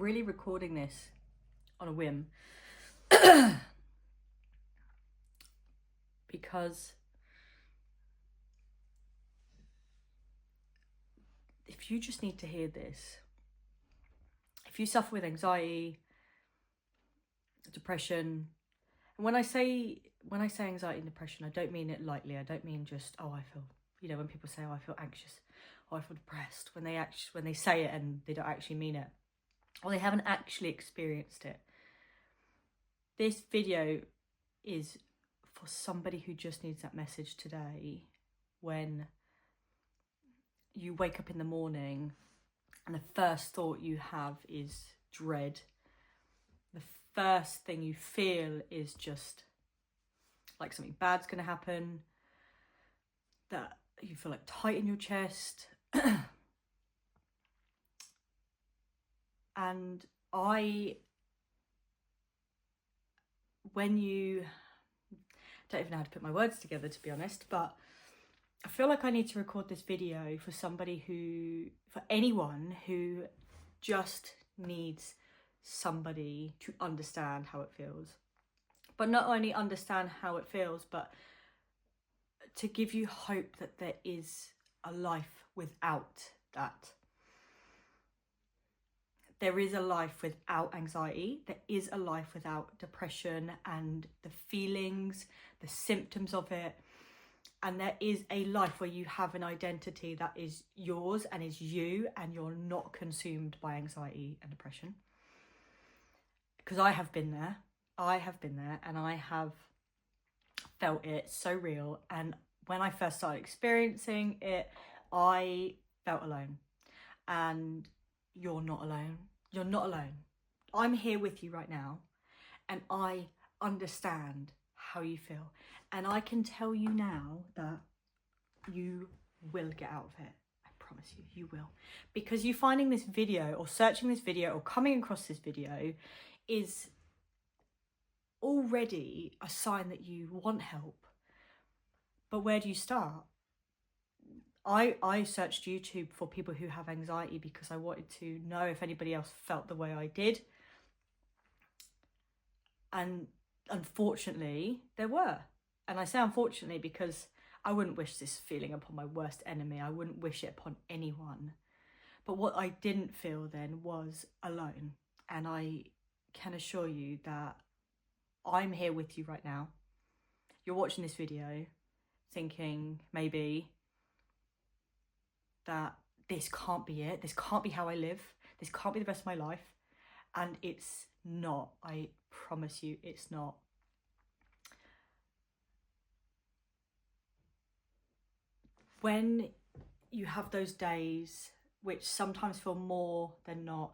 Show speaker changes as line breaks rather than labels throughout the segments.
really recording this on a whim because if you just need to hear this, if you suffer with anxiety, depression, and when I say anxiety and depression, I don't mean it lightly. I don't mean just, oh, I feel, when people say, oh, I feel anxious, or I feel depressed, when they say it and they don't actually mean it, or they haven't actually experienced it. This video is for somebody who just needs that message today, when you wake up in the morning and the first thought you have is dread. The first thing you feel is just like something bad's going to happen, that you feel like tight in your chest. And when you don't even know how to put my words together, to be honest, but I feel like I need to record this video for anyone who just needs somebody to understand how it feels. But not only understand how it feels, but to give you hope that there is a life without that. There is a life without anxiety. There is a life without depression and the feelings, the symptoms of it. And there is a life where you have an identity that is yours and is you, and you're not consumed by anxiety and depression. Because I have been there, and I have felt it so real. And when I first started experiencing it, I felt alone. And you're not alone. You're not alone. I'm here with you right now, and I understand how you feel. And I can tell you now that you will get out of it. I promise you, you will. Because you finding this video or searching this video or coming across this video is already a sign that you want help. But where do you start? I searched YouTube for people who have anxiety because I wanted to know if anybody else felt the way I did. And unfortunately, there were. And I say unfortunately because I wouldn't wish this feeling upon my worst enemy. I wouldn't wish it upon anyone. But what I didn't feel then was alone. And I can assure you that I'm here with you right now. You're watching this video thinking maybe that this can't be it. This can't be how I live. This can't be the rest of my life. And it's not. I promise you, it's not. When you have those days, which sometimes feel more than not,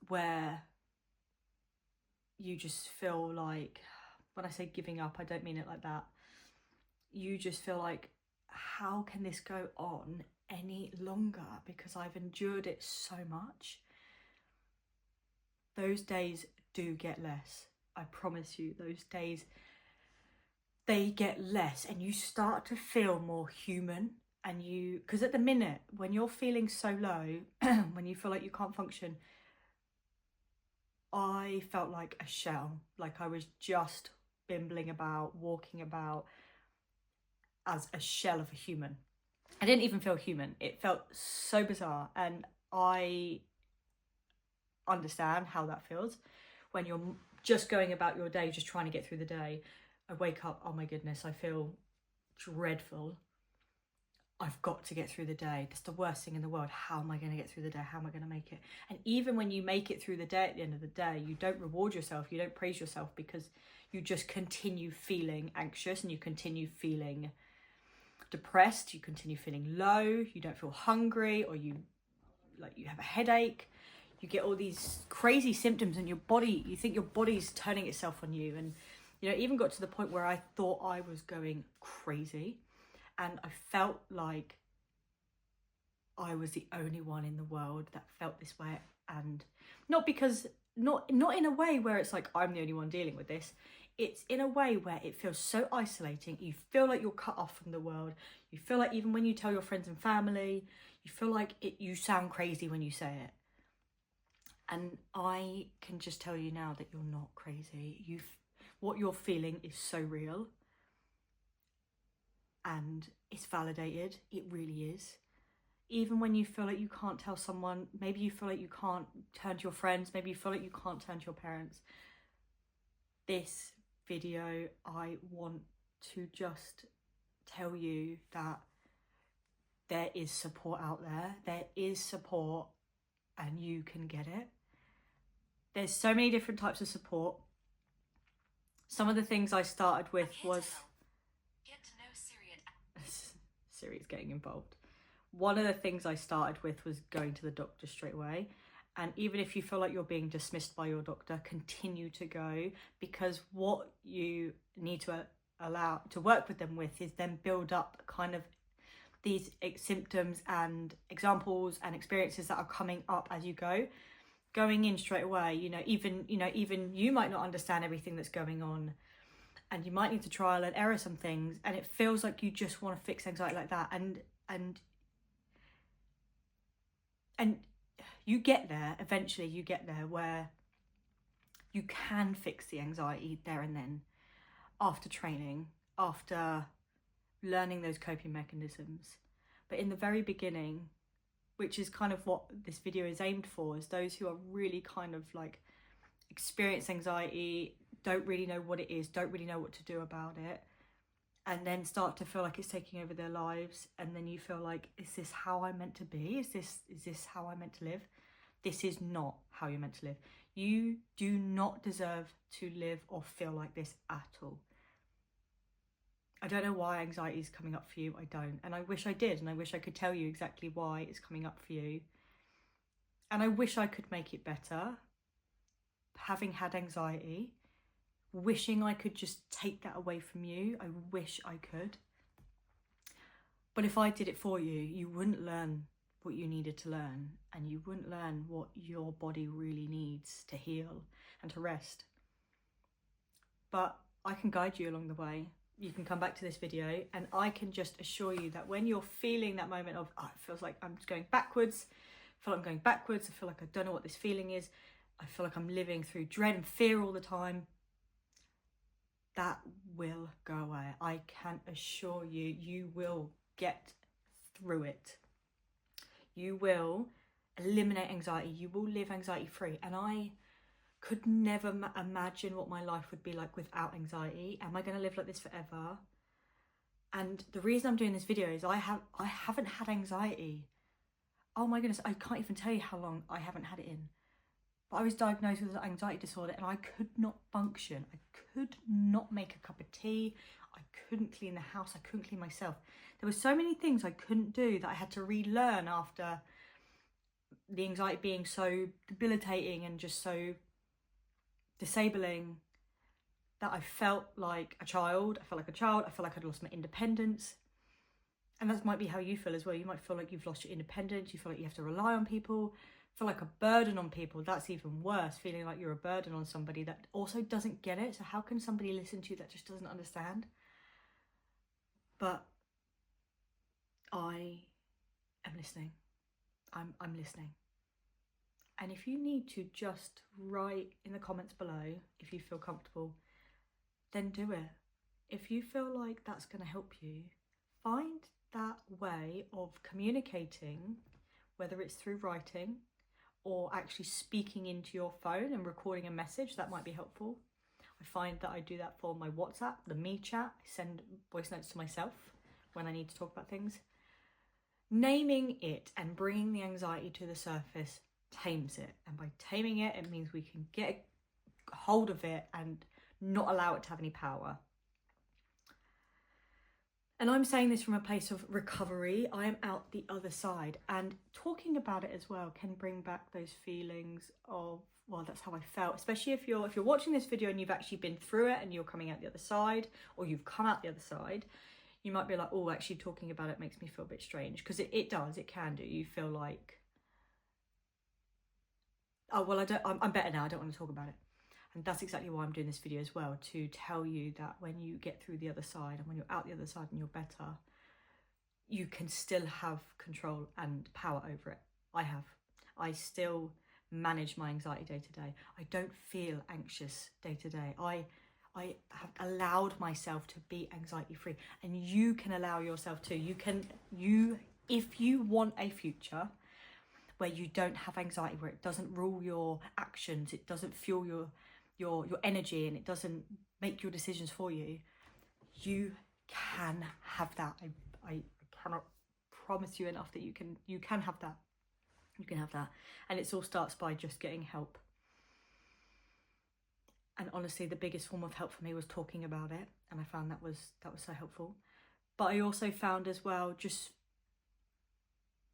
where you just feel like, when I say giving up, I don't mean it like that. You just feel like, how can this go on any longer? Because I've endured it so much. Those days do get less. I promise you, those days, they get less, and you start to feel more human. And because at the minute, when you're feeling so low, when you feel like you can't function, I felt like a shell, like I was just bimbling about, walking about as a shell of a human. I didn't even feel human. It felt so bizarre. And I understand how that feels when you're just going about your day, just trying to get through the day. I wake up, oh my goodness, I feel dreadful. I've got to get through the day. That's the worst thing in the world. How am I going to get through the day? How am I going to make it? And even when you make it through the day, at the end of the day, you don't reward yourself. You don't praise yourself, because you just continue feeling anxious and you continue feeling depressed. You continue feeling low. You don't feel hungry, or you have a headache. You get all these crazy symptoms in your body. You think your body's turning itself on you. And, even got to the point where I thought I was going crazy. And I felt like I was the only one in the world that felt this way. And not in a way where it's like I'm the only one dealing with this. It's in a way where it feels so isolating. You feel like you're cut off from the world. You feel like even when you tell your friends and family, you feel like you sound crazy when you say it. And I can just tell you now that you're not crazy. What you're feeling is so real. And it's validated. It really is. Even when you feel like you can't tell someone, maybe you feel like you can't turn to your friends, maybe you feel like you can't turn to your parents. This video, I want to just tell you that there is support out there. There is support and you can get it. There's so many different types of support. Some of the things I started with was... Get to know Siri. Siri's getting involved. One of the things I started with was going to the doctor straight away. And even if you feel like you're being dismissed by your doctor, continue to go, because what you need to allow to work with them with is then build up kind of these symptoms and examples and experiences that are coming up as you go. Going in straight away, even you might not understand everything that's going on, and you might need to trial and error some things, and it feels like you just want to fix anxiety like that, and you get there, eventually you get there where you can fix the anxiety there and then, after training, after learning those coping mechanisms. But in the very beginning, which is kind of what this video is aimed for, is those who are really kind of like experience anxiety, don't really know what it is, don't really know what to do about it, and then start to feel like it's taking over their lives, and then you feel like, is this how I'm meant to be? Is this how I'm meant to live? This is not how you're meant to live. You do not deserve to live or feel like this at all. I don't know why anxiety is coming up for you. I don't. And I wish I did. And I wish I could tell you exactly why it's coming up for you. And I wish I could make it better. Having had anxiety, wishing I could just take that away from you. I wish I could. But if I did it for you, you wouldn't learn what you needed to learn, and you wouldn't learn what your body really needs to heal and to rest. But I can guide you along the way. You can come back to this video and I can just assure you that when you're feeling that moment of, it feels like I'm just going backwards, I feel like I'm going backwards, I feel like I don't know what this feeling is, I feel like I'm living through dread and fear all the time, that will go away. I can assure you, you will get through it. You will eliminate anxiety. You will live anxiety free. And I could never imagine what my life would be like without anxiety. Am I going to live like this forever? And the reason I'm doing this video is I haven't had anxiety. Oh my goodness, I can't even tell you how long I haven't had it in. But I was diagnosed with an anxiety disorder and I could not function. I could not make a cup of tea. I couldn't clean the house. I couldn't clean myself. There were so many things I couldn't do that I had to relearn after the anxiety being so debilitating and just so disabling, that I felt like a child. I felt like I'd lost my independence. And that might be how you feel as well. You might feel like you've lost your independence. You feel like you have to rely on people. Feel like a burden on people. That's even worse, feeling like you're a burden on somebody that also doesn't get it. So how can somebody listen to you that just doesn't understand? But I am listening. I'm listening. And if you need to just write in the comments below, if you feel comfortable, then do it. If you feel like that's going to help you, find that way of communicating, whether it's through writing or actually speaking into your phone and recording a message. That might be helpful. I find that I do that for my WhatsApp, the Me Chat. I send voice notes to myself when I need to talk about things. Naming it and bringing the anxiety to the surface tames it. And by taming it, it means we can get hold of it and not allow it to have any power. And I'm saying this from a place of recovery. I am out the other side, and talking about it as well can bring back those feelings of, well, that's how I felt. Especially if you're watching this video and you've actually been through it and you're coming out the other side, or you've come out the other side, you might be like, oh, actually talking about it makes me feel a bit strange, because it does, it can do. You feel like, oh, well, I'm better now, I don't want to talk about it. And that's exactly why I'm doing this video as well, to tell you that when you get through the other side and when you're out the other side and you're better, you can still have control and power over it. I still manage my anxiety day to day. I don't feel anxious day to day. I have allowed myself to be anxiety free, and you can allow yourself to. If you want a future where you don't have anxiety, where it doesn't rule your actions, it doesn't fuel your energy, and it doesn't make your decisions for you, you can have that. I cannot promise you enough that you can have that. You can have that. And it all starts by just getting help. And honestly, the biggest form of help for me was talking about it, and I found that was so helpful. But I also found as well, just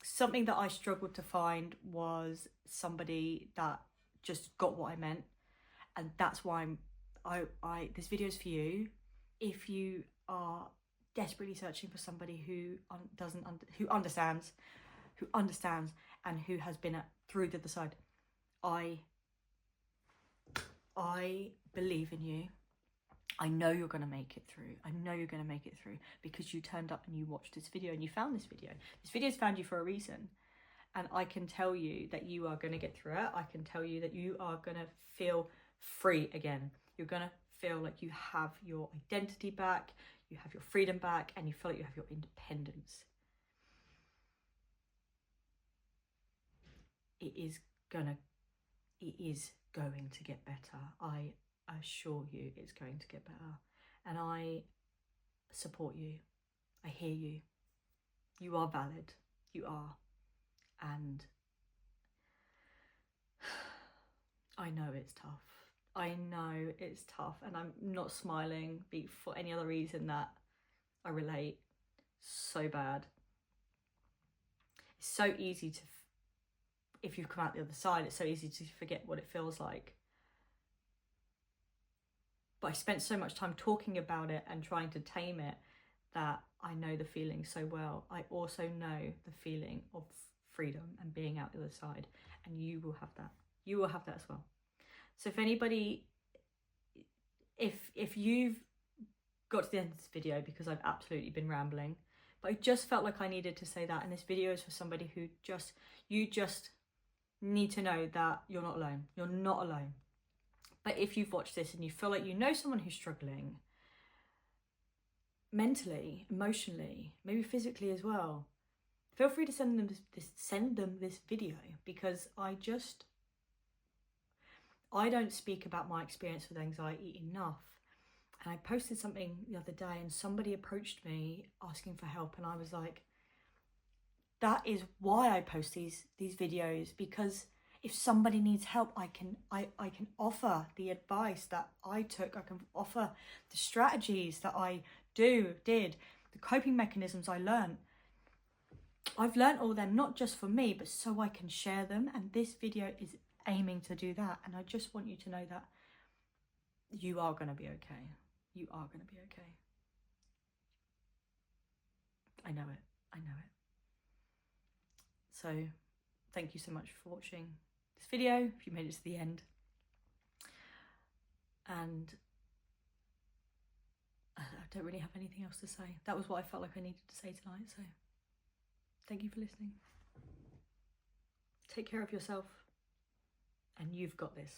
something that I struggled to find was somebody that just got what I meant. And that's why this video is for you. If you are desperately searching for somebody who understands, and who has been through the other side, I believe in you. I know you're going to make it through. I know you're going to make it through, because you turned up and you watched this video and you found this video. This video's found you for a reason. And I can tell you that you are going to get through it. I can tell you that you are going to feel free again. You're going to feel like you have your identity back, you have your freedom back, and you feel like you have your independence. It is going to get better. I assure you it's going to get better. And I support you. I hear you. You are valid. You are. And I know it's tough. I know it's tough. And I'm not smiling for any other reason that I relate so bad. It's so easy to, if you've come out the other side, it's so easy to forget what it feels like. But I spent so much time talking about it and trying to tame it that I know the feeling so well. I also know the feeling of freedom and being out the other side, and you will have that. You will have that as well. So if anybody, if you've got to the end of this video, because I've absolutely been rambling, but I just felt like I needed to say that, and this video is for somebody who you just need to know that you're not alone. You're not alone. But if you've watched this and you feel like you know someone who's struggling mentally, emotionally, maybe physically as well, feel free to send them this video, because I don't speak about my experience with anxiety enough. And I posted something the other day and somebody approached me asking for help, and I was like, that is why I post these videos, because if somebody needs help, I can offer the advice that I took. I can offer the strategies that I did, the coping mechanisms I learned. I've learned all of them, not just for me, but so I can share them. And this video is aiming to do that. And I just want you to know that you are going to be okay. You are going to be okay. I know it. I know it. So thank you so much for watching this video, if you made it to the end. And I don't really have anything else to say. That was what I felt like I needed to say tonight. So thank you for listening. Take care of yourself, and you've got this.